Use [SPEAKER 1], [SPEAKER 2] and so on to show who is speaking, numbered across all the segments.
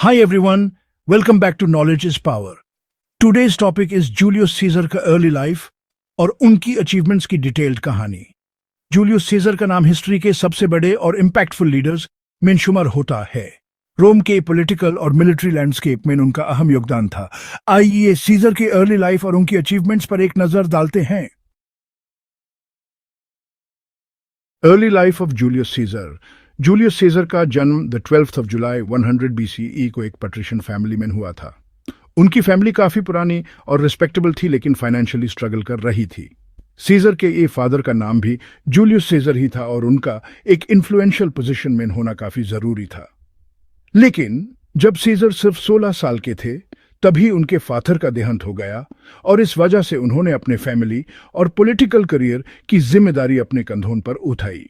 [SPEAKER 1] Hi everyone, welcome back to Knowledge is Power. Today's topic is Julius Caesar का early life और उनकी achievements की detailed कहानी। Julius Caesar का नाम हिस्ट्री के सबसे बड़े और इम्पैक्टफुल लीडर्स में शुमार होता है। रोम के पॉलिटिकल और मिलिट्री लैंडस्केप में उनका अहम योगदान था। आइए सीजर की अर्ली लाइफ और उनकी अचीवमेंट्स पर एक नजर डालते हैं। Early life of Julius Caesar. Julius Caesar का जन्म the 12th of July 100 BCE को एक पैट्रिशियन फैमिली में हुआ था। उनकी फैमिली काफी पुरानी और रिस्पेक्टेबल थी, लेकिन फाइनेंशियली स्ट्रगल कर रही थी। सीजर के ये फादर का नाम भी जूलियस सीजर ही था और उनका एक इन्फ्लुएंशियल पोजीशन में होना काफी जरूरी था। लेकिन जब सीजर सिर्फ 16 साल के थे तभी उनके फादर का देहांत हो गया और इस वजह से उन्होंने अपने फैमिली और पॉलिटिकल करियर की जिम्मेदारी अपने कंधों पर उठाई।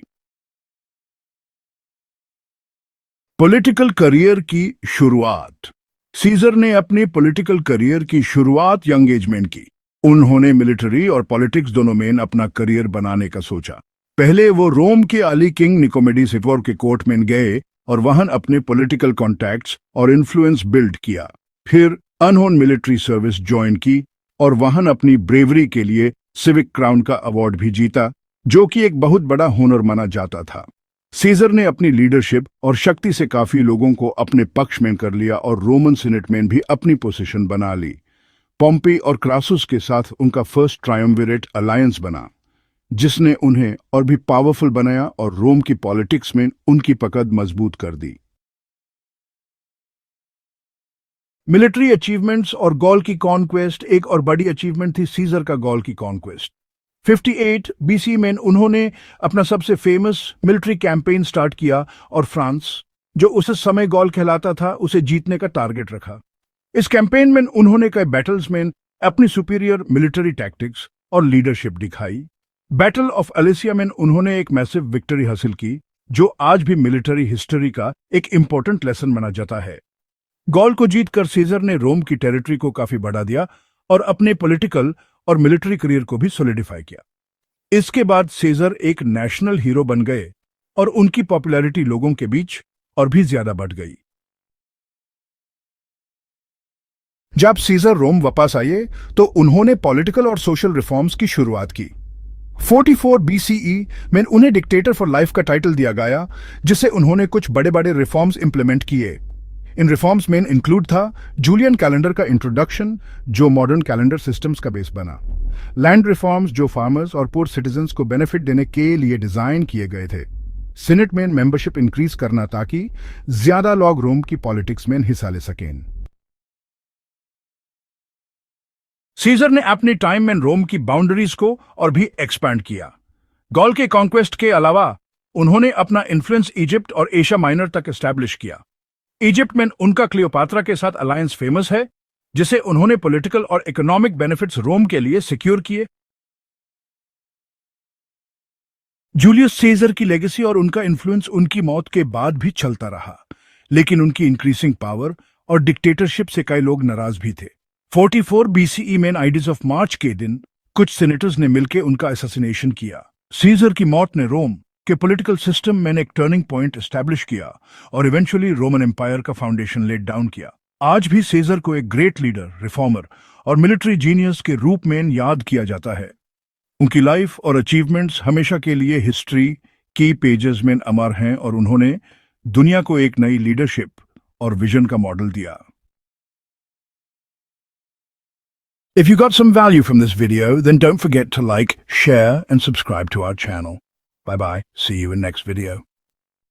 [SPEAKER 1] पॉलिटिकल करियर की शुरुआत। सीजर ने अपने पॉलिटिकल करियर की शुरुआत यंग एज में की। उन्होंने मिलिट्री और पॉलिटिक्स दोनों में अपना करियर बनाने का सोचा। पहले वो रोम के अली किंग निकोमेडिस इफोर के कोर्ट में गए और वहां अपने पॉलिटिकल कॉन्टैक्ट्स और इन्फ्लुएंस बिल्ड किया। फिर अनहोन मिलिट्री सर्विस ज्वाइन की और वहां अपनी ब्रेवरी के लिए सिविक क्राउन का अवार्ड भी जीता, जो कि एक बहुत बड़ा हुनर माना जाता था। सीजर ने अपनी लीडरशिप और शक्ति से काफी लोगों को अपने पक्ष में कर लिया और रोमन सीनेट में भी अपनी पोजीशन बना ली। पॉम्पी और क्रासुस के साथ उनका फर्स्ट ट्रायम्विरेट अलायंस बना, जिसने उन्हें और भी पावरफुल बनाया और रोम की पॉलिटिक्स में उनकी पकड़ मजबूत कर दी। मिलिट्री अचीवमेंट्स और गॉल की कॉन्क्वेस्ट। एक और बड़ी अचीवमेंट थी सीजर का गॉल की कॉन्क्वेस्ट। 58 BC में उन्होंने अपना सबसे फेमस मिलिट्री कैंपेन स्टार्ट किया और फ्रांस, जो उस समय गॉल कहलाता था, उसे जीतने का टारगेट रखा। इस कैंपेन में उन्होंने कई बैटल्स में अपनी सुपीरियर मिलिट्री टैक्टिक्स और लीडरशिप दिखाई। बैटल ऑफ अलेसिया में उन्होंने एक मैसिव विक्ट्री हासिल की, जो आज भी मिलिट्री हिस्ट्री का एक इंपॉर्टेंट लेसन माना जाता है। गॉल को जीतकर सीजर ने रोम की टेरिटरी को काफी बढ़ा दिया और अपने पॉलिटिकल और मिलिट्री करियर को भी सॉलिडिफाई किया। इसके बाद सीजर एक नेशनल हीरो बन गए और उनकी पॉपुलैरिटी लोगों के बीच और भी ज्यादा बढ़ गई। जब सीजर रोम वापस आए तो उन्होंने पॉलिटिकल और सोशल रिफॉर्म्स की शुरुआत की। 44 BCE में उन्हें डिक्टेटर फॉर लाइफ का टाइटल दिया गया, जिससे उन्होंने कुछ बड़े बड़े रिफॉर्म्स इंप्लीमेंट किए। इन रिफॉर्म्स में इंक्लूड था जूलियन कैलेंडर का इंट्रोडक्शन, जो मॉडर्न कैलेंडर सिस्टम्स का बेस बना। लैंड रिफॉर्म्स, जो फार्मर्स और पुअर सिटीजन्स को बेनिफिट देने के लिए डिजाइन किए गए थे। सीनेट में मेंबरशिप इंक्रीज करना ताकि ज्यादा लोग रोम की पॉलिटिक्स में हिस्सा ले सकें। सीजर ने अपने टाइम में रोम की बाउंड्रीज को और भी एक्सपैंड किया। गॉल के कॉन्क्वेस्ट के अलावा उन्होंने अपना इन्फ्लुएंस इजिप्ट और एशिया माइनर तक एस्टैब्लिश किया। इजिप्ट में उनका क्लियोपात्रा के साथ अलायंस फेमस है, जिसे उन्होंने पॉलिटिकल और इकोनॉमिक बेनिफिट्स रोम के लिए सिक्योर किए। जूलियस सीजर की लेगेसी और उनका इन्फ्लुएंस उनकी मौत के बाद भी चलता रहा, लेकिन उनकी इंक्रीजिंग पावर और डिक्टेटरशिप से कई लोग नाराज भी थे। 44 BCE में आइडिस ऑफ मार्च के दिन कुछ सीनेटर्स ने मिलकर उनका असैसिनेशन किया। सीजर की मौत ने रोम के पॉलिटिकल सिस्टम में एक टर्निंग पॉइंट एस्टैब्लिश किया और इवेंचुअली रोमन एम्पायर का फाउंडेशन लेट डाउन किया। आज भी सीजर को एक ग्रेट लीडर, रिफॉर्मर और मिलिट्री जीनियस के रूप में याद किया जाता है। उनकी लाइफ और अचीवमेंट्स हमेशा के लिए हिस्ट्री की पेजेस में अमर हैं और उन्होंने दुनिया को एक नई लीडरशिप और विजन का मॉडल दिया। If you got some value from this video, then don't forget to like, share and subscribe to our channel. Bye bye. See you in next video.